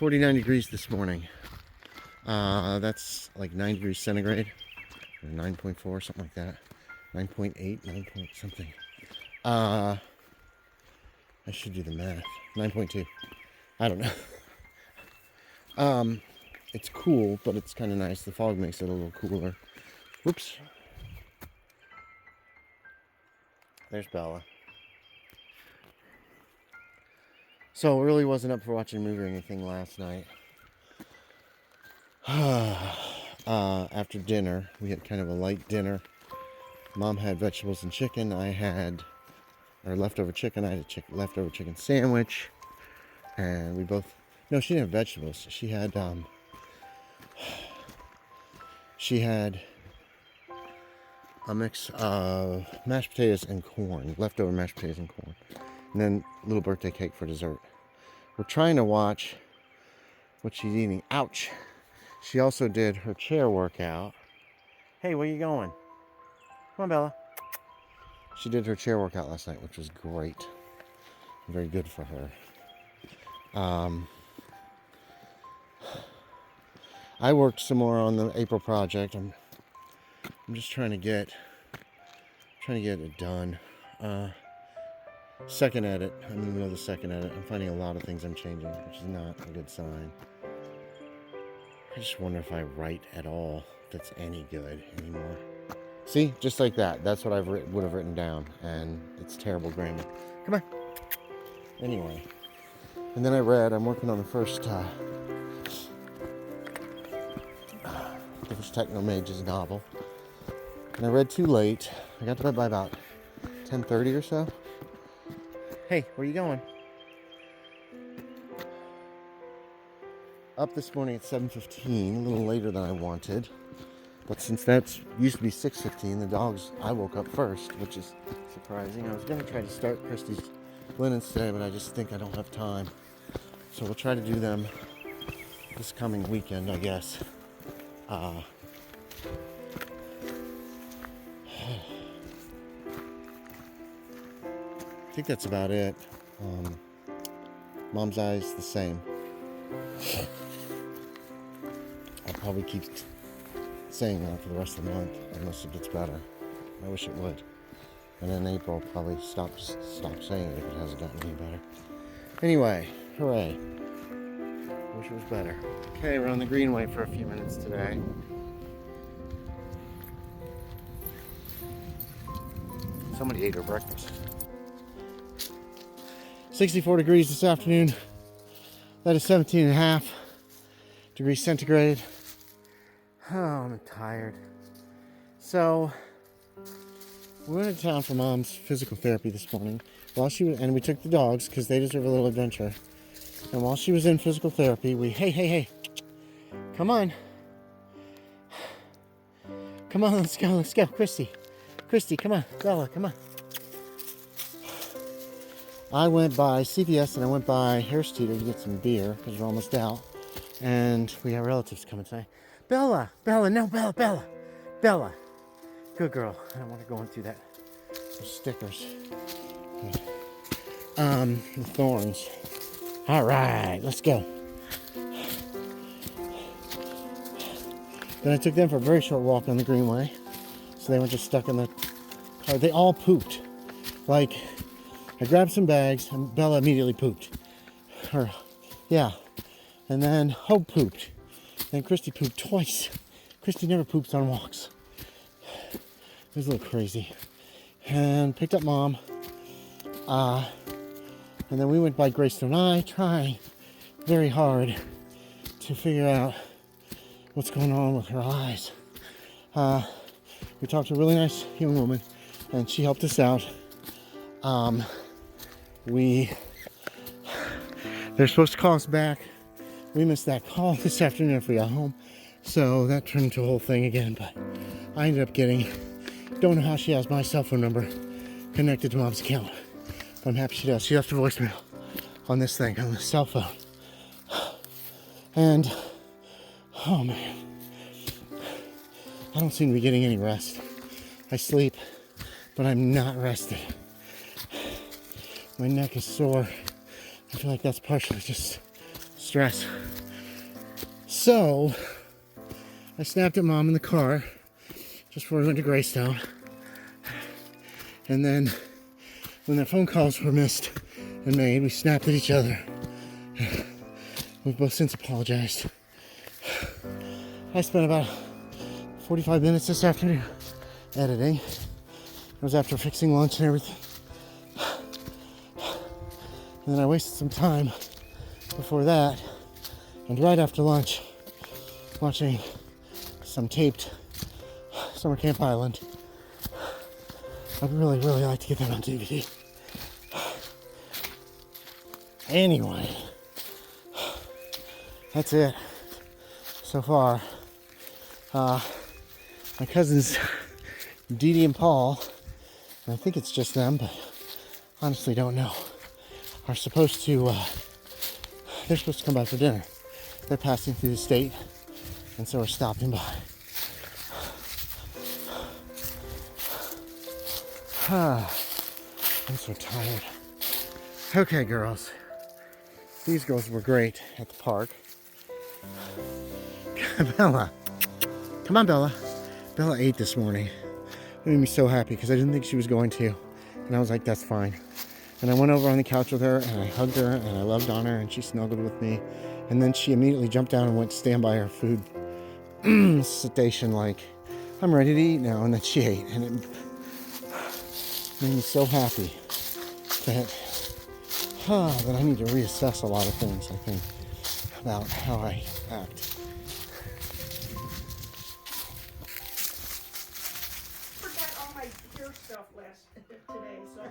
49 degrees this morning. That's like 9 degrees centigrade, or 9.4, something like that. 9.8, 9 point something. I should do the math. 9.2. I don't know. It's cool, but it's kind of nice. The fog makes it a little cooler. Whoops. There's Bella. So really wasn't up for watching a movie or anything last night. After dinner, we had kind of a light dinner. Mom had vegetables and chicken. I had leftover chicken. I had a leftover chicken sandwich. And we both... No, she didn't have vegetables. She had a mix of mashed potatoes and corn. Leftover mashed potatoes and corn. And then a little birthday cake for dessert. We're trying to watch what she's eating. Ouch! She also did her chair workout. Hey, where you going? Come on, Bella. She did her chair workout last night, which was great. Very good for her. I worked some more on the April project. I'm just trying to get it done. Second edit. I'm in the middle of the second edit. I'm finding a lot of things I'm changing, which is not a good sign. I just wonder if I write at all that's any good anymore. See, just like that. That's what I would have written down, and it's terrible grammar. Come on. Anyway, and then I'm working on the first Techno Mages novel, and I read too late. I got to bed by about 10:30 or so. Hey, where you going? Up this morning at 7:15, a little later than I wanted. But since that used to be 6:15, I woke up first, which is surprising. I was going to try to start Cristi's linens today, but I just think I don't have time. So we'll try to do them this coming weekend, I guess. I think that's about it. Mom's eyes the same. I'll probably keep saying that for the rest of the month unless it gets better. I wish it would. And in April, I'll probably stop saying it if it hasn't gotten any better. Anyway, hooray. Wish it was better. Okay, we're on the Greenway for a few minutes today. Somebody ate her breakfast. 64 degrees this afternoon. That is 17.5 degrees centigrade. Oh, I'm tired. So, we went to town for Mom's physical therapy this morning. And we took the dogs because they deserve a little adventure. And while she was in physical therapy, hey, come on, let's go, Cristi, come on, Bella, come on. I went by CVS and I went by Harris Teeter to get some beer because we're almost out. And we have relatives coming today. Bella. Good girl. I don't want to go into that. Those stickers. The thorns. All right, let's go. Then I took them for a very short walk on the Greenway. So they weren't just stuck in the car. They all pooped. Like, I grabbed some bags and Bella immediately pooped. Yeah. And then Hope pooped. Then Cristi pooped twice. Cristi never poops on walks. It was a little crazy. And picked up Mom. And then we went by Greystone Eye, trying very hard to figure out what's going on with her eyes. We talked to a really nice young woman, and she helped us out. They're supposed to call us back. We missed that call this afternoon after we got home, so that turned into a whole thing again. But I ended up don't know how she has my cell phone number connected to Mom's account. But I'm happy she does. She left a voicemail on this thing, on the cell phone. And, oh man, I don't seem to be getting any rest. I sleep, but I'm not rested. My neck is sore. I feel like that's partially just stress. So, I snapped at Mom in the car just before we went to Greystone. And then, when the phone calls were missed and made, we snapped at each other. We've both since apologized. I spent about 45 minutes this afternoon editing. It was after fixing lunch and everything. And then I wasted some time before that, and right after lunch, watching some taped Summer Camp Island. I'd really, really like to get that on DVD. Anyway, that's it so far. My cousins Dee Dee and Paul, and I think it's just them, but honestly don't know, are supposed to, they're supposed to come by for dinner. They're passing through the state, and so we're stopping by. I'm so tired. Okay, girls. These girls were great at the park. Bella. Come on, Bella. Bella ate this morning. It made me so happy because I didn't think she was going to. And I was like, that's fine. And I went over on the couch with her and I hugged her and I loved on her and she snuggled with me. And then she immediately jumped down and went to stand by her food station like, I'm ready to eat now. And then she ate. And it made me so happy that I need to reassess a lot of things, I think, about how I act. Today, so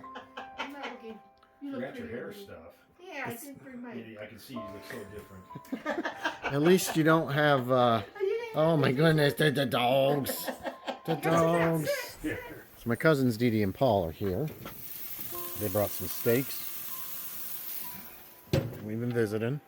I'm not looking. You look got your hair pretty. stuff. Yeah, I didn't bring my. I can see you look so different. At least you don't have, oh my goodness, the dogs. The dogs. So my cousins Dee Dee and Paul are here. They brought some steaks. We've been visiting.